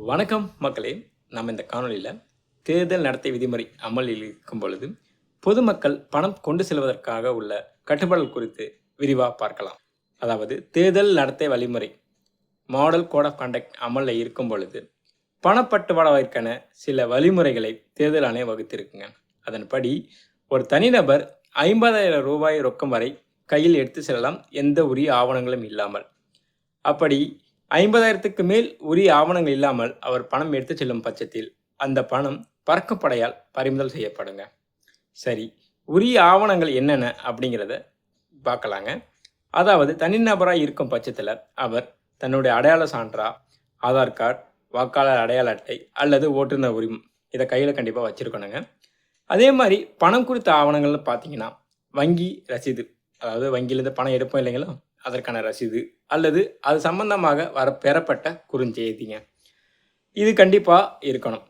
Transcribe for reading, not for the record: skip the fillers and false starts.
வணக்கம் மக்களே. நம்ம இந்த காணொளியில் தேர்தல் நடத்தை விதிமுறை அமலில் இருக்கும் பொழுது பொதுமக்கள் பணம் கொண்டு செல்வதற்காக உள்ள கட்டுப்பாடுகள் குறித்து விரிவாக பார்க்கலாம். அதாவது தேர்தல் நடத்தை வழிமுறை மாடல் கோட் ஆஃப் கண்டக்ட் அமலில் இருக்கும் பொழுது பணப்பட்டுவாடாவிற்கான சில வழிமுறைகளை தேர்தல் ஆணையம் வகுத்திருக்குங்க. அதன்படி ஒரு தனிநபர் 50,000 ரூபாய் ரொக்கம் வரை கையில் எடுத்து செல்லலாம், எந்த உரிய ஆவணங்களும் இல்லாமல். அப்படி 50,000க்கு மேல் உரிய ஆவணங்கள் இல்லாமல் அவர் பணம் எடுத்து செல்லும் பட்சத்தில் அந்த பணம் பறக்கப்படையால் பறிமுதல் செய்யப்படுங்க. சரி, உரிய ஆவணங்கள் என்னென்ன அப்படிங்கிறத பார்க்கலாங்க. அதாவது தனிநபராக இருக்கும் பட்சத்தில் அவர் தன்னுடைய அடையாள சான்றா, ஆதார் கார்டு, வாக்காளர் அடையாள அட்டை அல்லது ஓட்டுநர் உரிமம் இதை கையில் கண்டிப்பாக வச்சுருக்கணுங்க. அதே மாதிரி பணம் குறித்த ஆவணங்கள்னு பார்த்தீங்கன்னா வங்கி ரசீது, அதாவது வங்கியிலேருந்து பணம் எடுப்போம் இல்லைங்களா, அதற்கான ரசீது அல்லது அது சம்பந்தமாக பெறப்பட்ட குறுஞ்செய்திங்க, இது கண்டிப்பாக இருக்கணும்.